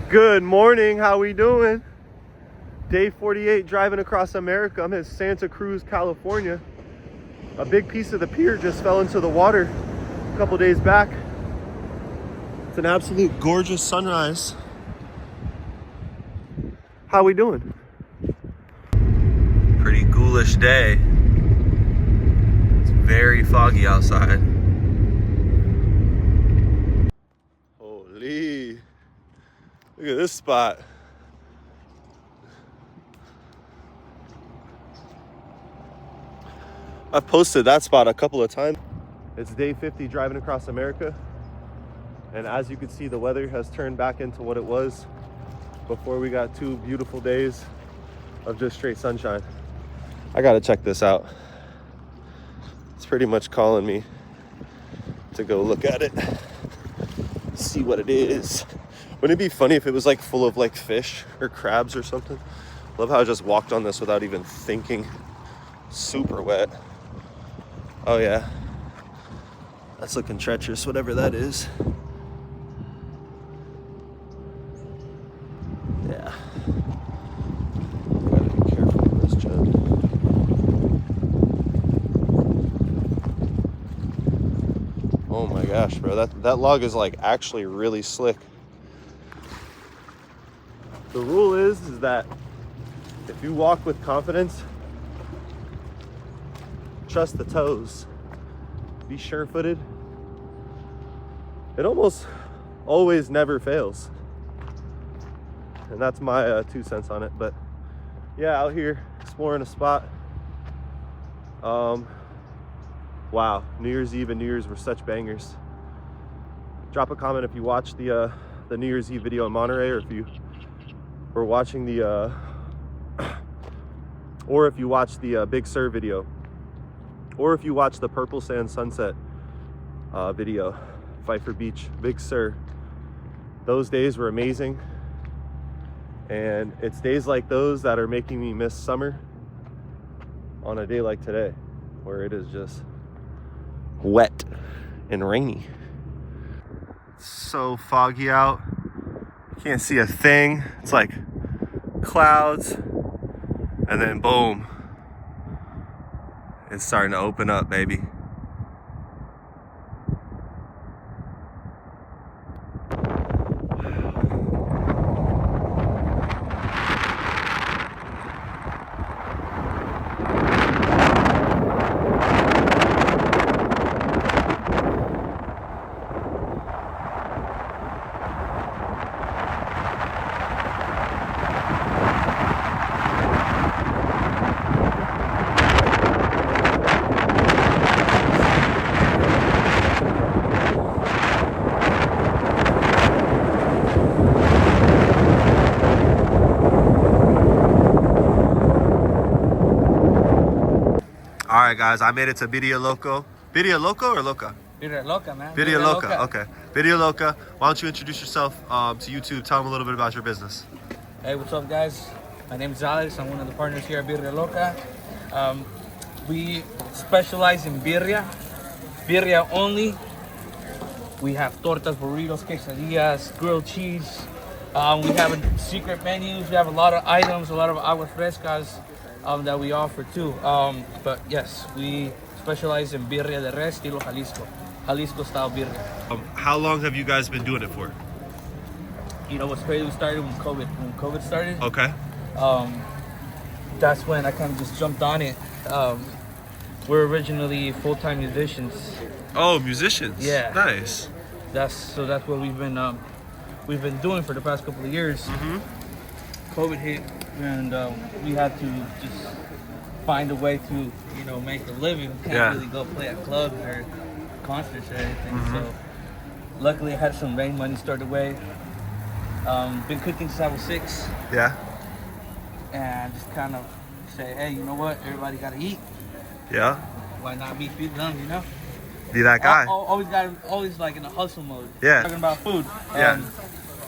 Good morning, how we doing? Day 48 driving across America. I'm in Santa Cruz, California. A big piece of the pier just fell into the water a couple days back. It's an absolute gorgeous sunrise. How we doing? Pretty ghoulish day. It's very foggy outside. Holy, look at this spot. I've posted that spot a couple of times. It's day 50 driving across America. And as you can see, the weather has turned back into what it was before we got 2 beautiful days of just straight sunshine. I gotta check this out. It's pretty much calling me to go look at it, see what it is. Wouldn't it be funny if it was like full of like fish or crabs or something? Love how I just walked on this without even thinking. Super wet. Oh yeah, that's looking treacherous, whatever that is. Yeah. Gotta be careful with this jet. Oh my gosh, bro, that log is like actually really slick. The rule is that if you walk with confidence, trust the toes, be sure-footed. It almost always never fails. And that's my 2 cents on it. But yeah, out here exploring a spot. Wow, New Year's Eve and New Year's were such bangers. Drop a comment if you watched the New Year's Eve video in Monterey, or if you were watching the or if you watched the Big Sur video, or if you watched the Purple Sand Sunset video, Pfeiffer Beach, Big Sur. Those days were amazing. And it's days like those that are making me miss summer on a day like today, where it is just wet and rainy. It's so foggy out. Can't see a thing. It's like clouds, and then boom. It's starting to open up, baby. All right, guys, I made it to Birria Loco. Birria Loco or Loca? Birria Loca, man. Birria Loca. Okay. Birria Loca. Why don't you introduce yourself to YouTube? Tell them a little bit about your business. Hey, what's up, guys? My name is Alex. I'm one of the partners here at Birria Loca. We specialize in birria only. We have tortas, burritos, quesadillas, grilled cheese. We have secret menus. We have a lot of items, a lot of agua frescas that we offer too. But yes, we specialize in birria de res, estilo Jalisco style birria. How long have you guys been doing it for? You know what's crazy? We started when COVID started. Okay. That's when I kind of just jumped on it. We're originally full-time musicians. Oh, musicians. Yeah. Nice. That's what we've been doing for the past couple of years. Mm-hmm. COVID hit, and we had to just find a way to, make a living. We can't really go play at clubs or concerts or anything. Mm-hmm. So luckily I had some rain money stored away. Been cooking since I was 6. Yeah. And just kind of say, hey, you know what? Everybody got to eat. Yeah. Why not feed them, Be that guy. Always like in a hustle mode. Yeah. Talking about food. Yeah.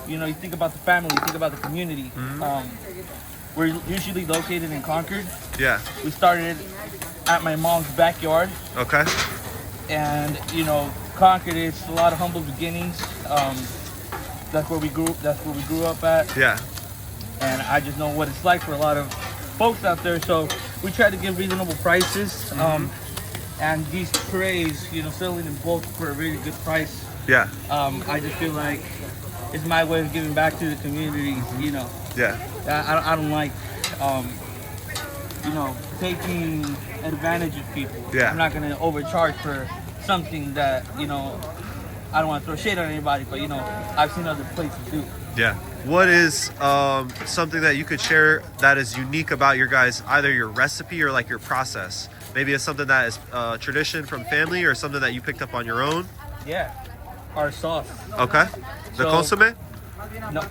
You think about the family, you think about the community. Mm-hmm. We're usually located in Concord. Yeah. We started at my mom's backyard. Okay. And, Concord, it's a lot of humble beginnings. That's where we grew. That's where we grew up at. Yeah. And I just know what it's like for a lot of folks out there. So we try to give reasonable prices. And these trays, you know, selling in bulk for a really good price. Yeah. I just feel like it's my way of giving back to the community. You know. Yeah. I don't like, you know, taking advantage of people. Yeah. I'm not gonna overcharge for something that, you know, I don't want to throw shade on anybody, but you know, I've seen other places do. Yeah. What is something that you could share that is unique about your guys, either your recipe or like your process? Maybe it's something that is tradition from family or something that you picked up on your own? Yeah, our sauce. Okay. The So- consomme? No,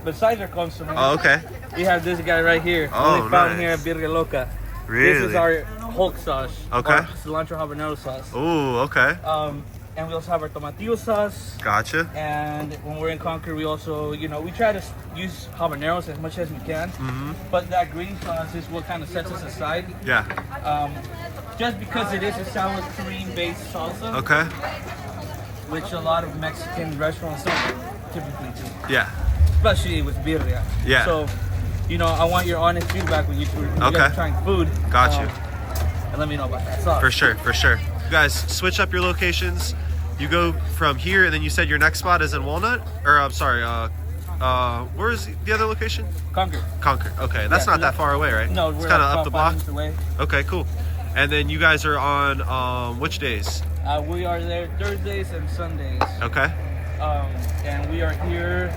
besides our consomme, Oh, okay. we have this guy right here. Oh, only found nice. here at Birria Loca. Really? This is our Hulk sauce. Okay. Our cilantro habanero sauce. Ooh, okay. And we also have our tomatillo sauce. Gotcha. And when we're in Concord, we also, you know, we try to use habaneros as much as we can. But that green sauce is what kind of sets us aside. Yeah. Just because it is a sour cream-based salsa, Okay. which a lot of Mexican restaurants don't typically do, Yeah. especially with birria. Yeah. So, you know, I want your honest feedback when you Okay. guys are trying food. Got you. And let me know about that sauce. For sure, for sure. You guys switch up your locations. You go from here, and then you said your next spot is in Walnut? Or, I'm sorry, where's the other location? Concord. Concord. Okay, that's Yeah, not that far away, right? No, it's we're kind of about up the 5 block. minutes away. Okay, cool. And then you guys are on which days? We are there Thursdays and Sundays. Okay. And we are here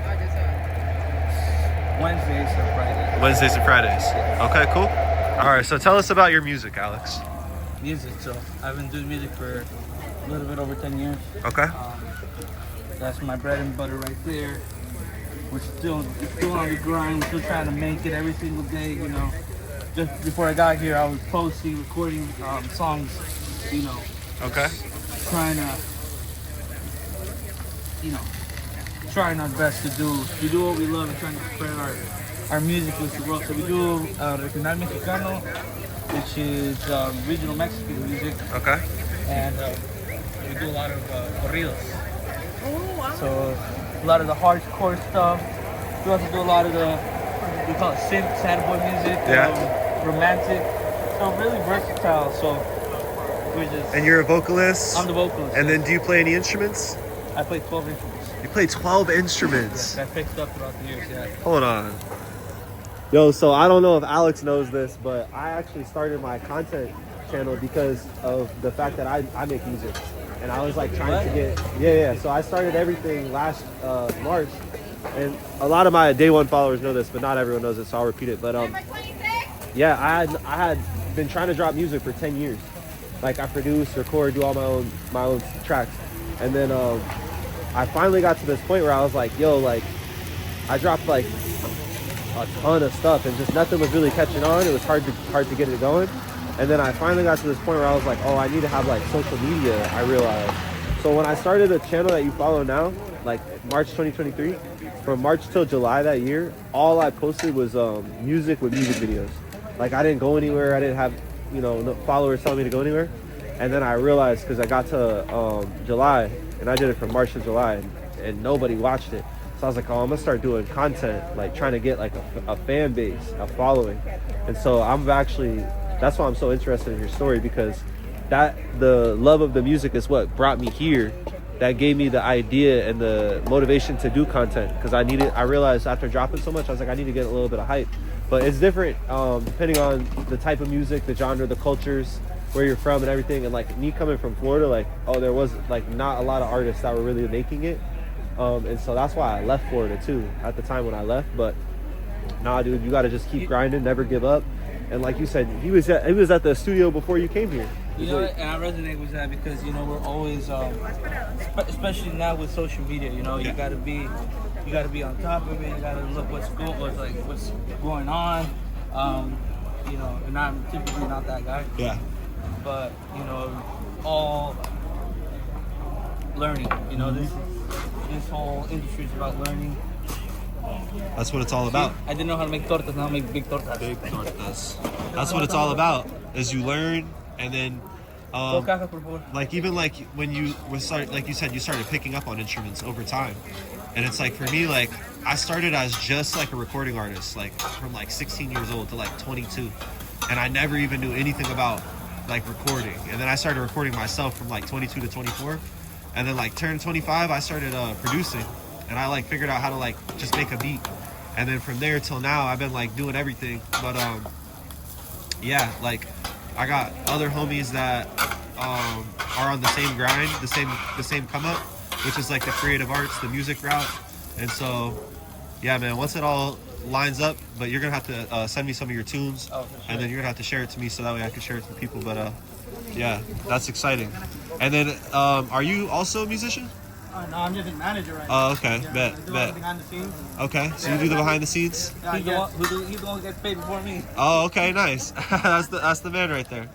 Wednesdays and Fridays. Wednesdays and Fridays. Okay, cool. All right, so tell us about your music, Alex. Music, so I've been doing music for a little bit over 10 years. Okay. That's my bread and butter right there. We're still on the grind. We're still trying to make it every single day, you know. Just before I got here, I was posting, recording songs, you know, Okay. trying to, you know, trying our best to do what we love and trying to spread our music with the world. So we do Regional Mexicano, which is regional Mexican music, Okay. and we do a lot of corridos. So a lot of the hardcore stuff. We also do a lot of we call it synth, sad boy music, Yeah. romantic. So really versatile. So we're just. And you're a vocalist? I'm the vocalist. And then do you play any instruments? I play 12 instruments. You play 12 instruments. That I picked up throughout the years. Yeah. Hold on. Yo, so I don't know if Alex knows this, but I actually started my content channel because of the fact that I make music. And I was like trying to get, yeah. So I started everything last March. And a lot of my day one followers know this, but not everyone knows it, so I'll repeat it. But yeah, I had been trying to drop music for 10 years. Like I produce, record, do all my own tracks. And then I finally got to this point where I was like, yo, like I dropped like a ton of stuff and just nothing was really catching on. It was hard to get it going. And then I finally got to this point where I was like, oh, I need to have like social media, I realized. So when I started a channel that you follow now, like March 2023, from March till July that year, all I posted was music with music videos. Like I didn't go anywhere. I didn't have, you know, no followers telling me to go anywhere. And then I realized, because I got to July, and I did it from March to July, and nobody watched it. So I was like, oh, I'm gonna start doing content, like trying to get like a fan base, a following. And so that's why I'm so interested in your story, because the love of the music is what brought me here. That gave me the idea and the motivation to do content, because I realized after dropping so much, I was like, I need to get a little bit of hype. But it's different depending on the type of music, the genre, the cultures, where you're from and everything. And like me coming from Florida, like, oh, there was like not a lot of artists that were really making it. And so that's why I left Florida too at the time when I left. But nah, dude, you got to just keep grinding, never give up. And like you said, he was at the studio before you came here. You know, and I resonate with that because, you know, we're always, especially now with social media, you know, you gotta be on top of it. You gotta look what's going on. You know, and I'm typically not that guy. Yeah. But you know, all learning. You know, this whole industry is about learning. That's what it's all about. I didn't know how to make tortas. Now I make big tortas. Big tortas. That's what it's all about. Is you learn, and then like even like when you started, like you said, you started picking up on instruments over time. And it's like, for me, like, I started as just like a recording artist, like from like 16 years old to like 22. And I never even knew anything about like recording. And then I started recording myself from like 22 to 24. And then like turned 25, I started producing. And I like figured out how to like just make a beat. And then from there till now, I've been like doing everything. But yeah, like I got other homies that are on the same grind, the same come up, which is like the creative arts, the music route. And so, yeah, man, once it all lines up, but you're gonna have to send me some of your tunes, and then you're gonna have to share it to me so that way I can share it to people. But yeah, that's exciting. And then, are you also a musician? No, I'm just a manager right now. Oh, okay, Yeah, bet. I do all the behind the scenes. Okay, so you do the behind the scenes? Yeah, He's the one who gets paid before me. Oh, okay, nice. that's the man right there.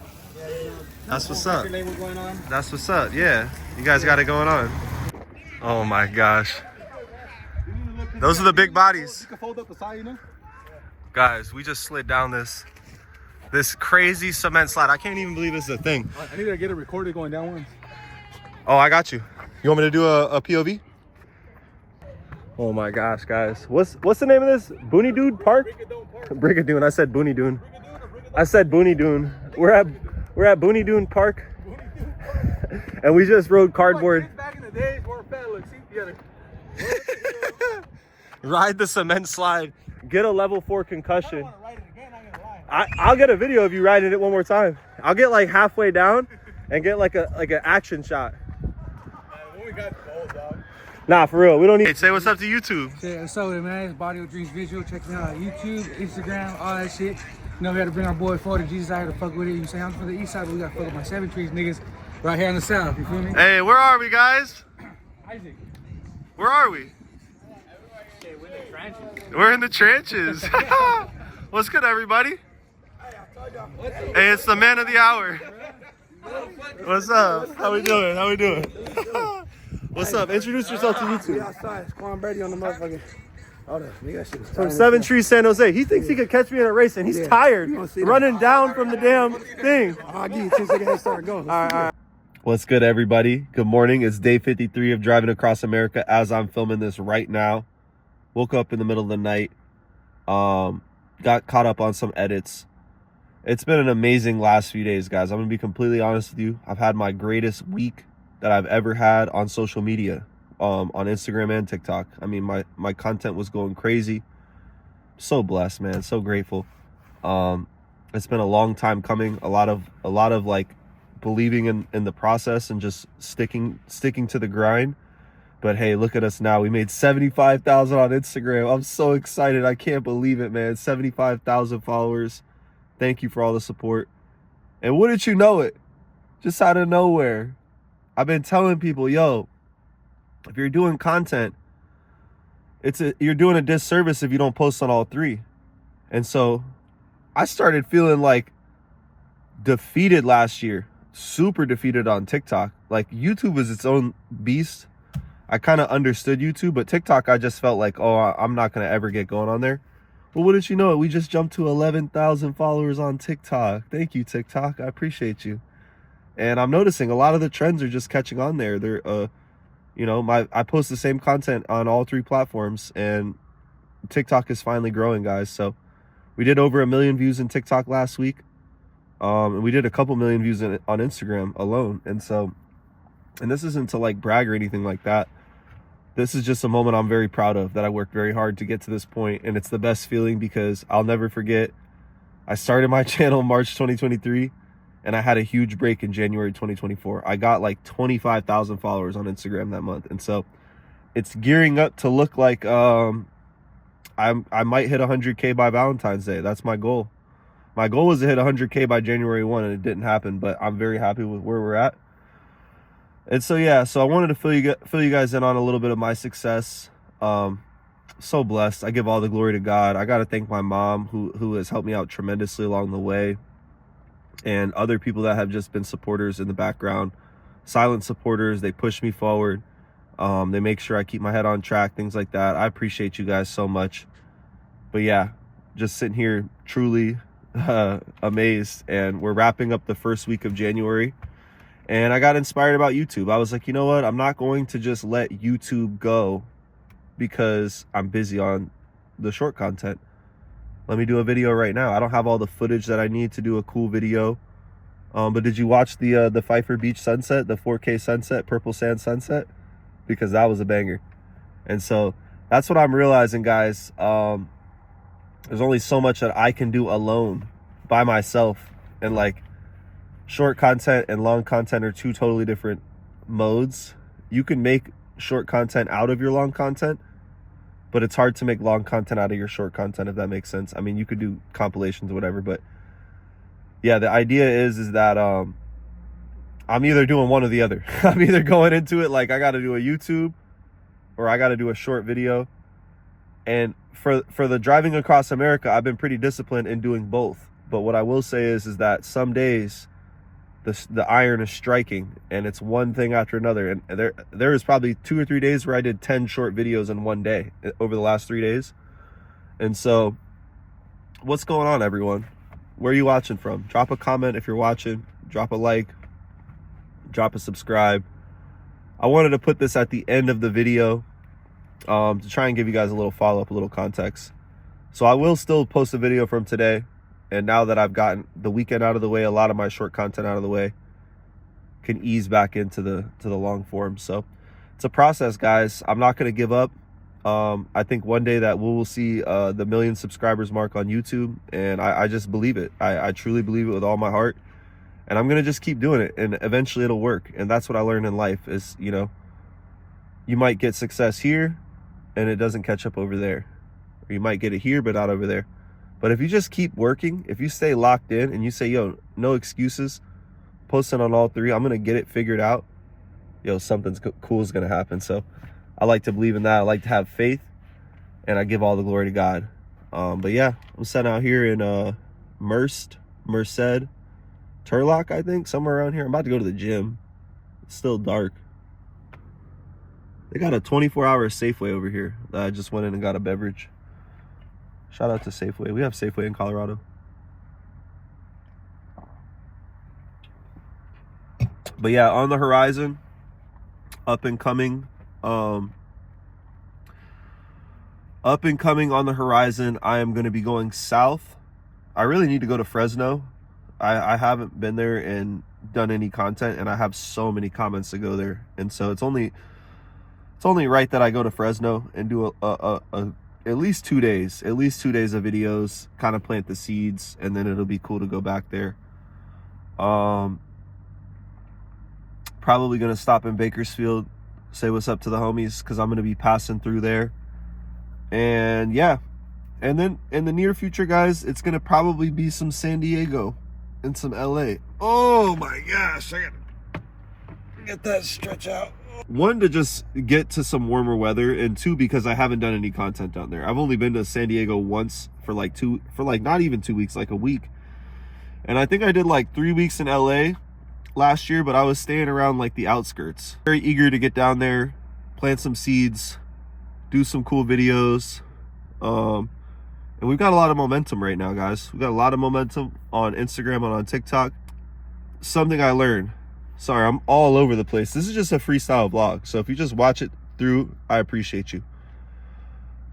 That's what's up. Record label going on. That's what's up. Yeah, you guys got it going on. Oh my gosh, those are the big bodies. You can fold up the side, you know? Guys, we just slid down this crazy cement slide. I can't even believe this is a thing. I need to get it recorded going down once. Oh, I got you. You want me to do a POV? Oh my gosh, guys. What's the name of this? Booney Dune Park? Brigadoon. I said Booney Dune. I said Booney Dune. We're at Booney Dune Park. And we just rode cardboard. Back in the days, we're fat. Look, see, you gotta Ride the cement slide. Get a level 4 concussion. want to write it again, I'm gonna lie. I'll get a video of you riding it one more time. I'll get like halfway down and get like an action shot. When we got the old dog. Nah, for real. We don't need. Hey, say what's up to YouTube. Yeah, so man, it's Body of Dreams Visual. Check me out on YouTube, Instagram, all that shit. You know, we had to bring our boy forward to Jesus out here to fuck with it. You say I'm from the east side, but we got to fuck with my 7 Trees niggas right here in the south. You feel me? Hey, where are we, guys? Isaac. Where are we? We're in the trenches. What's good, everybody? Hey, it's the man of the hour. What's up? How we doing? How we doing? What's up? Introduce yourself to YouTube. Outside, it's Quan Brady on the motherfucking. Oh, that shit is From 7 Trees, San Jose. He thinks he could catch me in a race, and he's tired running down from the damn thing. I'll give you 10 seconds head start. Go. All right. What's good, everybody? Good morning. It's day 53 of Driving Across America as I'm filming this right now. Woke up in the middle of the night. Got caught up on some edits. It's been an amazing last few days, guys. I'm going to be completely honest with you. I've had my greatest week that I've ever had on social media, on Instagram and TikTok. I mean, my content was going crazy. So blessed, man. So grateful. It's been a long time coming. A lot of like believing in the process and just sticking to the grind. But hey, look at us now. We made 75,000 on Instagram. I'm so excited. I can't believe it, man. 75,000 followers. Thank you for all the support. And wouldn't you know it? Just out of nowhere, I've been telling people, yo, if you're doing content, you're doing a disservice if you don't post on all 3. And so I started feeling like defeated last year. Super defeated on TikTok. Like, YouTube is its own beast. I kind of understood YouTube, but TikTok, I just felt like, oh, I'm not going to ever get going on there. Well, wouldn't you know it? We just jumped to 11,000 followers on TikTok. Thank you, TikTok. I appreciate you. And I'm noticing a lot of the trends are just catching on there. They're, you know, I post the same content on all 3 platforms, and TikTok is finally growing, guys. So we did over 1 million views in TikTok last week. And we did a couple million views on Instagram alone. And this isn't to like brag or anything like that. This is just a moment I'm very proud of, that I worked very hard to get to this point, and it's the best feeling because I'll never forget. I started my channel in March 2023, and I had a huge break in January 2024. I got like 25,000 followers on Instagram that month, and so it's gearing up to look like I might hit 100K by Valentine's Day. That's my goal. My goal was to hit 100K by January 1, and it didn't happen, but I'm very happy with where we're at. And so, yeah, so I wanted to fill you guys in on a little bit of my success. So blessed. I give all the glory to God. I got to thank my mom who has helped me out tremendously along the way, and other people that have just been supporters in the background, silent supporters. They push me forward. They make sure I keep my head on track, things like that. I appreciate you guys so much. But yeah, just sitting here truly amazed. And we're wrapping up the first week of January. And I got inspired about YouTube. I was like, you know what? I'm not going to just let YouTube go because I'm busy on the short content. Let me do a video right now. I don't have all the footage that I need to do a cool video. But did you watch the Pfeiffer Beach sunset, the 4K sunset, purple sand sunset? Because that was a banger. And so that's what I'm realizing, guys. There's only so much that I can do alone by myself. And like, short content and long content are two totally different modes. You can make short content out of your long content, but it's hard to make long content out of your short content, if that makes sense. I mean, you could do compilations or whatever, but yeah, the idea is that I'm either doing one or the other. I'm either going into it like I got to do a YouTube or I got to do a short video. And for the driving across America, I've been pretty disciplined in doing both. But what I will say is that some days the iron is striking, and it's one thing after another. And there is probably 2 or 3 days where I did 10 short videos in one day over the last 3 days. And so what's going on, everyone? Where are you watching from? Drop a comment if you're watching. Drop a like. Drop a subscribe. I wanted to put this at the end of the video to try and give you guys a little follow-up, a little context. So I will still post a video from today. And now that I've gotten the weekend out of the way, a lot of my short content out of the way, can ease back into the long form. So it's a process, guys. I'm not going to give up. I think one day that we will see the 1 million subscribers mark on YouTube, and I just believe it. I truly believe it with all my heart, and I'm going to just keep doing it, and eventually it'll work. And that's what I learned in life is, you know, you might get success here and it doesn't catch up over there, or you might get it here but not over there. But if you just keep working, if you stay locked in and you say, yo, no excuses, posting on all three, I'm going to get it figured out, yo, something's cool is going to happen. So I like to believe in that. I like to have faith, and I give all the glory to God. But yeah, I'm sitting out here in Merced, Turlock, I think, somewhere around here. I'm about to go to the gym. It's still dark. They got a 24-hour Safeway over here that I just went in and got a beverage. Shout out to Safeway. We have Safeway in Colorado. But yeah, on the horizon, up and coming on the horizon, I am going to be going south. I really need to go to Fresno. I haven't been there and done any content, and I have so many comments to go there. And so it's only right that I go to Fresno and do at least 2 days of videos, kind of plant the seeds, and then it'll be cool to go back there. Probably gonna stop in Bakersfield, say what's up to the homies, because I'm gonna be passing through there. And yeah, and then in the near future, guys, it's gonna probably be some San Diego and some LA. Oh my gosh, I gotta get that stretch out. One, to just get to some warmer weather, and two, because I haven't done any content down there. I've only been to San Diego once for not even 2 weeks, like a week. And I think I did like 3 weeks in LA last year, but I was staying around like the outskirts. Very eager to get down there, plant some seeds, do some cool videos. And we've got a lot of momentum right now, guys. We've got a lot of momentum on Instagram and on TikTok. Something I learned. Sorry, I'm all over the place. This is just a freestyle vlog, so if you just watch it through, I appreciate you.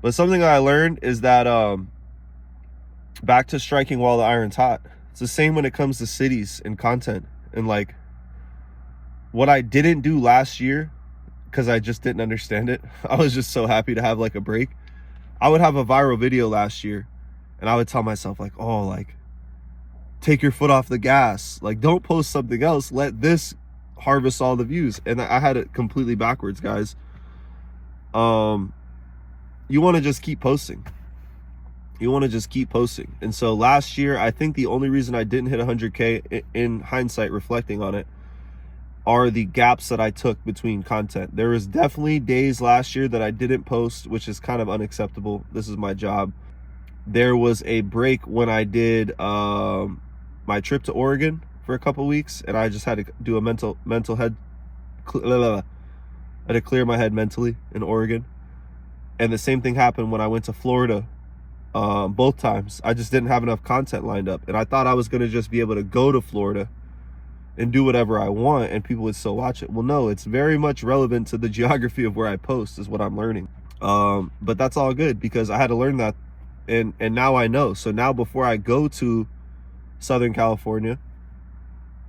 But something I learned is that back to striking while the iron's hot. It's the same when it comes to cities and content. And like, what I didn't do last year, because I just didn't understand it, I was just so happy to have like a break. I would have a viral video last year, and I would tell myself like, oh, like, take your foot off the gas. Like, don't post something else. Let this harvest all the views. And I had it completely backwards, guys. You want to just keep posting. And so last year, I think the only reason I didn't hit 100K, in hindsight, reflecting on it, are the gaps that I took between content. There was definitely days last year that I didn't post, which is kind of unacceptable. This is my job. There was a break when I did my trip to Oregon for a couple weeks, and I just had to do a mental head. I had to clear my head mentally in Oregon. And the same thing happened when I went to Florida. Both times, I just didn't have enough content lined up, and I thought I was going to just be able to go to Florida and do whatever I want and people would still watch it. Well, no, it's very much relevant to the geography of where I post, is what I'm learning. But that's all good because I had to learn that, and now I know. So now before I go to Southern California,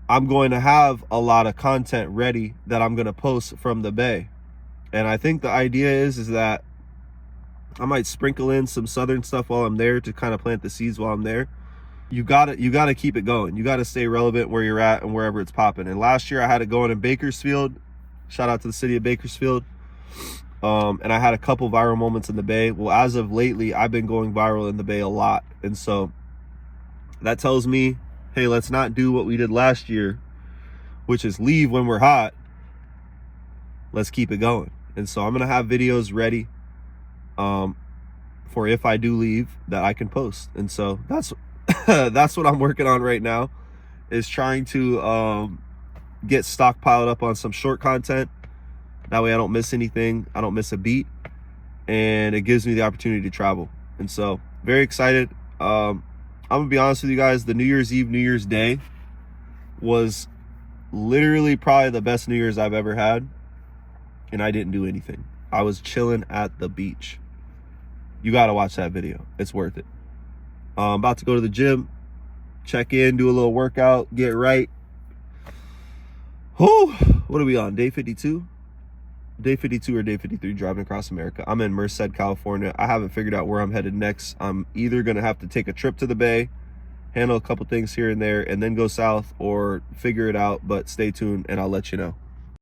I'm going to have a lot of content ready that I'm going to post from the Bay. And I think the idea is that I might sprinkle in some Southern stuff while I'm there to kind of plant the seeds while I'm there. You gotta keep it going. You gotta stay relevant where you're at and wherever it's popping. And last year I had it going in Bakersfield. Shout out to the city of Bakersfield. And I had a couple viral moments in the Bay. Well, as of lately, I've been going viral in the Bay a lot. And so that tells me, hey, let's not do what we did last year, which is leave when we're hot. Let's keep it going. And so I'm gonna have videos ready for if I do leave that I can post. And so that's that's what I'm working on right now, is trying to get stockpiled up on some short content. That way I don't miss anything, I don't miss a beat, and it gives me the opportunity to travel. And so very excited. I'm gonna be honest with you guys, the New Year's Eve, New Year's Day was literally probably the best New Year's I've ever had, and I didn't do anything. I was chilling at the beach. You gotta watch that video, it's worth it. I'm about to go to the gym, check in, do a little workout, get right. Whew, what are we on, day 52? Day 52 or day 53 driving across America. I'm in Merced, California. I haven't figured out where I'm headed next. I'm either gonna have to take a trip to the Bay, handle a couple things here and there, and then go south, or figure it out, but stay tuned and I'll let you know.